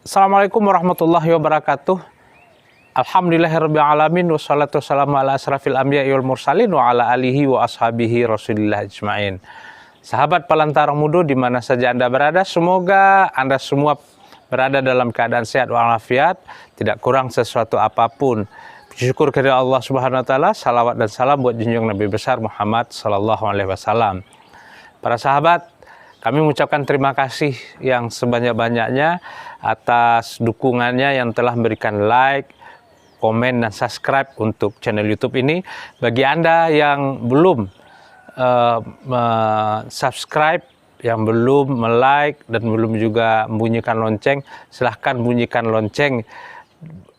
Assalamualaikum warahmatullahi wabarakatuh. Alhamdulillahirabbil alamin wassalatu wassalamu ala asrafil anbiya'i wal mursalin wa ala alihi wa ashabihi rasulillah ajmain. Sahabat Palantara Mudo di mana saja Anda berada, semoga Anda semua berada dalam keadaan sehat walafiat, tidak kurang sesuatu apapun. Syukur kepada Allah Subhanahu wa taala, salawat dan salam buat junjungan Nabi besar Muhammad sallallahu alaihi wasallam. Para sahabat, kami mengucapkan terima kasih yang sebanyak-banyaknya atas dukungannya yang telah memberikan like, komen, dan subscribe untuk channel YouTube ini. Bagi Anda yang belum subscribe, yang belum like, dan belum juga membunyikan lonceng, silahkan bunyikan lonceng,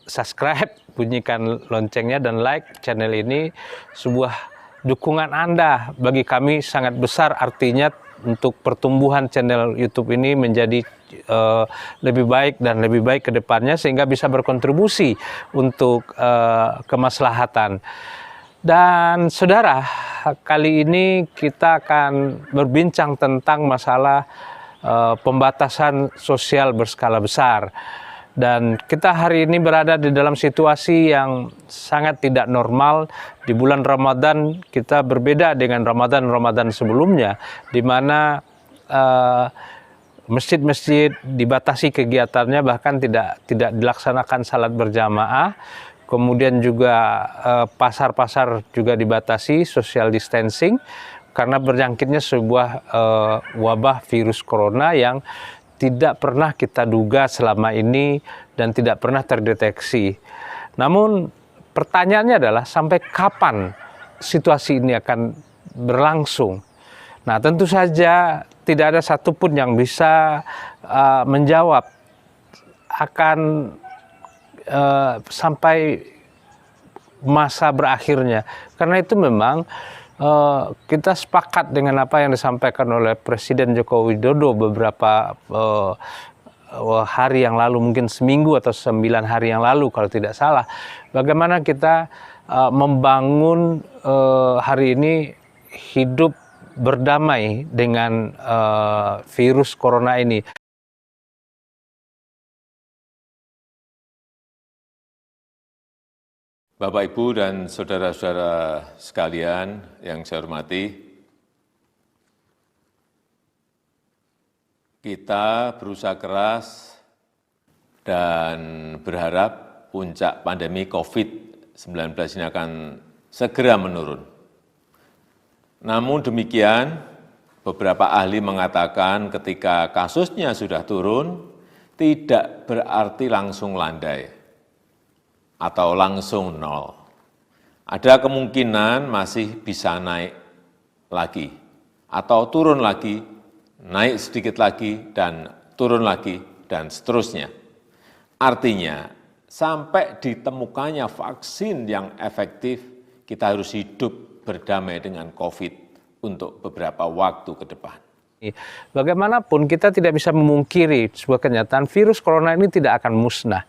subscribe, bunyikan loncengnya, dan like channel ini. Sebuah dukungan Anda bagi kami sangat besar, artinya untuk pertumbuhan channel YouTube ini menjadi lebih baik dan lebih baik ke depannya, sehingga bisa berkontribusi untuk kemaslahatan. Dan saudara, kali ini kita akan berbincang tentang masalah pembatasan sosial berskala besar. Dan kita hari ini berada di dalam situasi yang sangat tidak normal. Di bulan Ramadan kita berbeda dengan Ramadan sebelumnya, di mana masjid-masjid dibatasi kegiatannya, bahkan tidak dilaksanakan salat berjamaah. Kemudian juga pasar-pasar juga dibatasi, social distancing, karena berjangkitnya sebuah wabah virus corona yang tidak pernah kita duga selama ini dan tidak pernah terdeteksi. Namun pertanyaannya adalah sampai kapan situasi ini akan berlangsung? Nah, tentu saja tidak ada satupun yang bisa menjawab akan sampai masa berakhirnya. Karena itu memang kita sepakat dengan apa yang disampaikan oleh Presiden Joko Widodo beberapa hari yang lalu, mungkin seminggu atau 9 hari yang lalu kalau tidak salah. Bagaimana kita membangun hari ini hidup berdamai dengan virus corona ini. Bapak, Ibu, dan saudara-saudara sekalian yang saya hormati, kita berusaha keras dan berharap puncak pandemi COVID-19 ini akan segera menurun. Namun demikian, beberapa ahli mengatakan ketika kasusnya sudah turun, tidak berarti langsung landai atau langsung nol. Ada kemungkinan masih bisa naik lagi, atau turun lagi, naik sedikit lagi, dan turun lagi, dan seterusnya. Artinya, sampai ditemukannya vaksin yang efektif, kita harus hidup berdamai dengan COVID untuk beberapa waktu ke depan. Bagaimanapun kita tidak bisa memungkiri sebuah kenyataan, virus corona ini tidak akan musnah.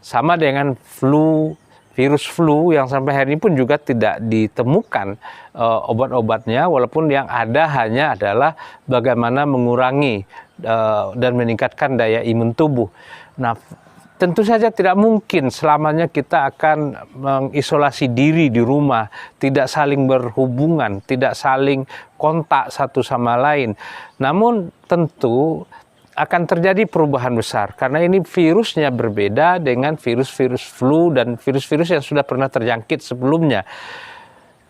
Sama dengan virus flu yang sampai hari ini pun juga tidak ditemukan obat-obatnya, walaupun yang ada hanya adalah bagaimana mengurangi dan meningkatkan daya imun tubuh. Nah, tentu saja tidak mungkin selamanya kita akan mengisolasi diri di rumah, tidak saling berhubungan, tidak saling kontak satu sama lain. Namun tentu akan terjadi perubahan besar, karena ini virusnya berbeda dengan virus-virus flu dan virus-virus yang sudah pernah terjangkit sebelumnya.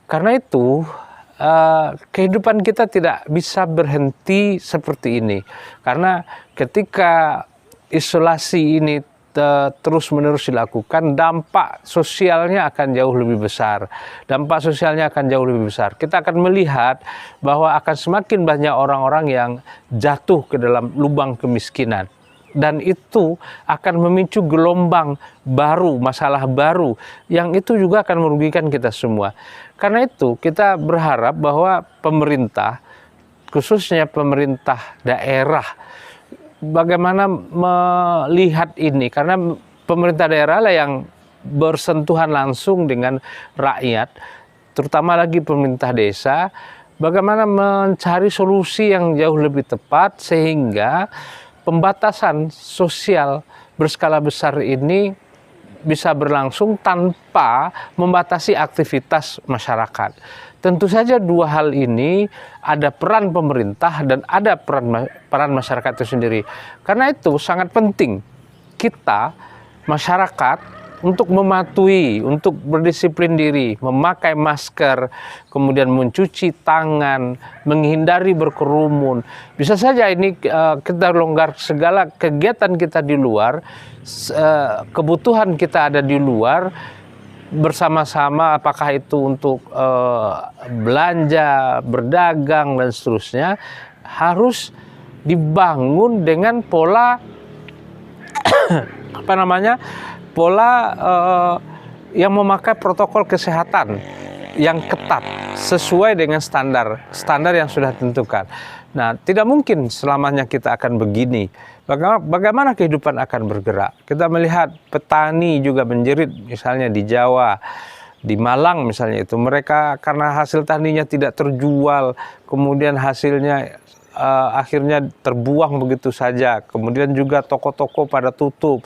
Karena itu, kehidupan kita tidak bisa berhenti seperti ini. Karena ketika isolasi ini terus-menerus dilakukan, dampak sosialnya akan jauh lebih besar. Dampak sosialnya akan jauh lebih besar. Kita akan melihat bahwa akan semakin banyak orang-orang yang jatuh ke dalam lubang kemiskinan. Dan itu akan memicu gelombang baru, masalah baru, yang itu juga akan merugikan kita semua. Karena itu kita berharap bahwa pemerintah, khususnya pemerintah daerah, bagaimana melihat ini, karena pemerintah daerah lah yang bersentuhan langsung dengan rakyat, terutama lagi pemerintah desa, bagaimana mencari solusi yang jauh lebih tepat sehingga pembatasan sosial berskala besar ini bisa berlangsung tanpa membatasi aktivitas masyarakat. Tentu saja dua hal ini ada peran pemerintah dan ada peran masyarakat itu sendiri. Karena itu sangat penting kita masyarakat untuk mematuhi, untuk berdisiplin diri, memakai masker, kemudian mencuci tangan, menghindari berkerumun. Bisa saja ini kita longgar segala kegiatan kita di luar, kebutuhan kita ada di luar, bersama-sama, apakah itu untuk belanja, berdagang, dan seterusnya, harus dibangun dengan pola pola yang memakai protokol kesehatan yang ketat sesuai dengan standar yang sudah ditentukan. Nah, tidak mungkin selamanya kita akan begini. Bagaimana kehidupan akan bergerak? Kita melihat petani juga menjerit, misalnya di Jawa, di Malang misalnya itu. Mereka karena hasil taninya tidak terjual, kemudian hasilnya akhirnya terbuang begitu saja. Kemudian juga toko-toko pada tutup,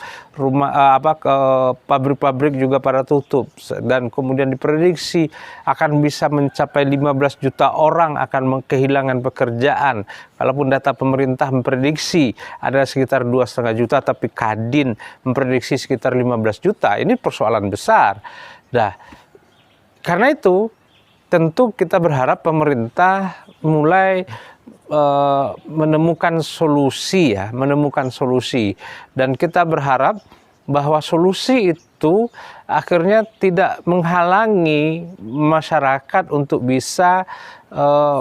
pabrik-pabrik juga pada tutup, dan kemudian diprediksi akan bisa mencapai 15 juta orang akan kehilangan pekerjaan. Walaupun data pemerintah memprediksi ada sekitar 2,5 juta, tapi Kadin memprediksi sekitar 15 juta. Ini persoalan besar. Nah, karena itu tentu kita berharap pemerintah mulai menemukan solusi, dan kita berharap bahwa solusi itu akhirnya tidak menghalangi masyarakat untuk bisa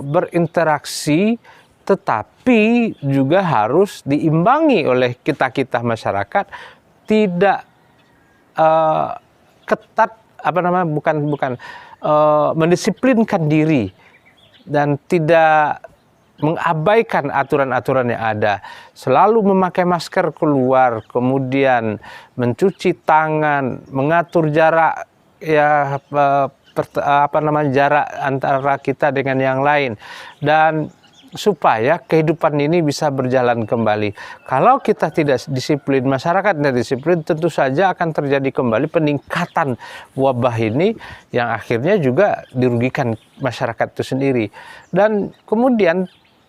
berinteraksi, tetapi juga harus diimbangi oleh kita masyarakat, tidak ketat, mendisiplinkan diri dan tidak mengabaikan aturan-aturan yang ada, selalu memakai masker keluar, kemudian mencuci tangan, mengatur jarak jarak antara kita dengan yang lain, dan supaya kehidupan ini bisa berjalan kembali. Kalau kita tidak disiplin, masyarakat tidak disiplin, tentu saja akan terjadi kembali peningkatan wabah ini yang akhirnya juga dirugikan masyarakat itu sendiri. Dan kemudian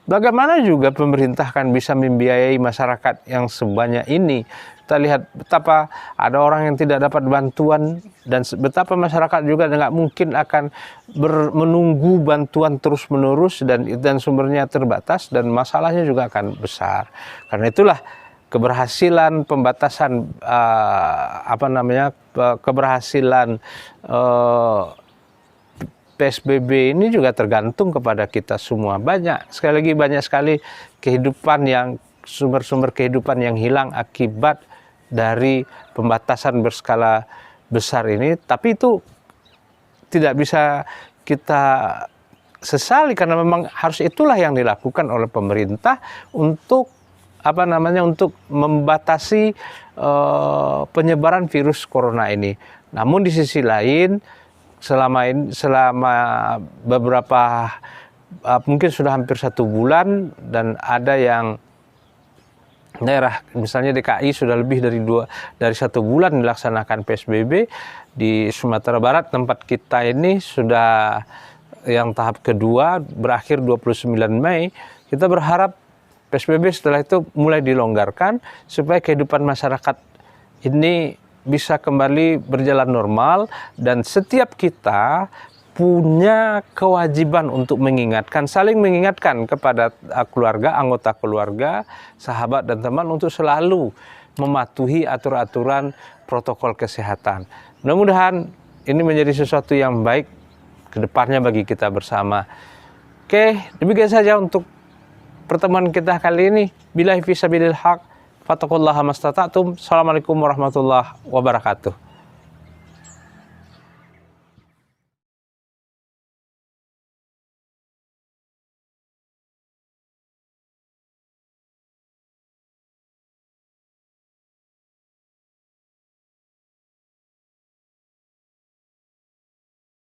bagaimana juga pemerintah kan bisa membiayai masyarakat yang sebanyak ini? Kita lihat betapa ada orang yang tidak dapat bantuan, dan betapa masyarakat juga nggak mungkin akan menunggu bantuan terus-menerus, dan sumbernya terbatas, dan masalahnya juga akan besar. Karena itulah keberhasilan pembatasan keberhasilan PSBB ini juga tergantung kepada kita semua. Banyak sekali kehidupan yang sumber-sumber kehidupan yang hilang akibat dari pembatasan berskala besar ini, tapi itu tidak bisa kita sesali karena memang harus itulah yang dilakukan oleh pemerintah untuk untuk membatasi penyebaran virus corona ini. Namun di sisi lain selama beberapa mungkin sudah hampir 1 bulan, dan ada yang daerah misalnya DKI sudah lebih dari 1 bulan dilaksanakan PSBB. Di Sumatera Barat tempat kita ini sudah yang tahap kedua berakhir 29 Mei. Kita berharap PSBB setelah itu mulai dilonggarkan supaya kehidupan masyarakat ini bisa kembali berjalan normal, dan setiap kita punya kewajiban untuk saling mengingatkan kepada keluarga, anggota keluarga, sahabat dan teman untuk selalu mematuhi aturan-aturan protokol kesehatan. Mudah-mudahan ini menjadi sesuatu yang baik ke depannya bagi kita bersama. Oke, demikian saja untuk pertemuan kita kali ini. Billahi fisabilil haq, fattaqullaha mastata'tum. Assalamualaikum warahmatullahi wabarakatuh.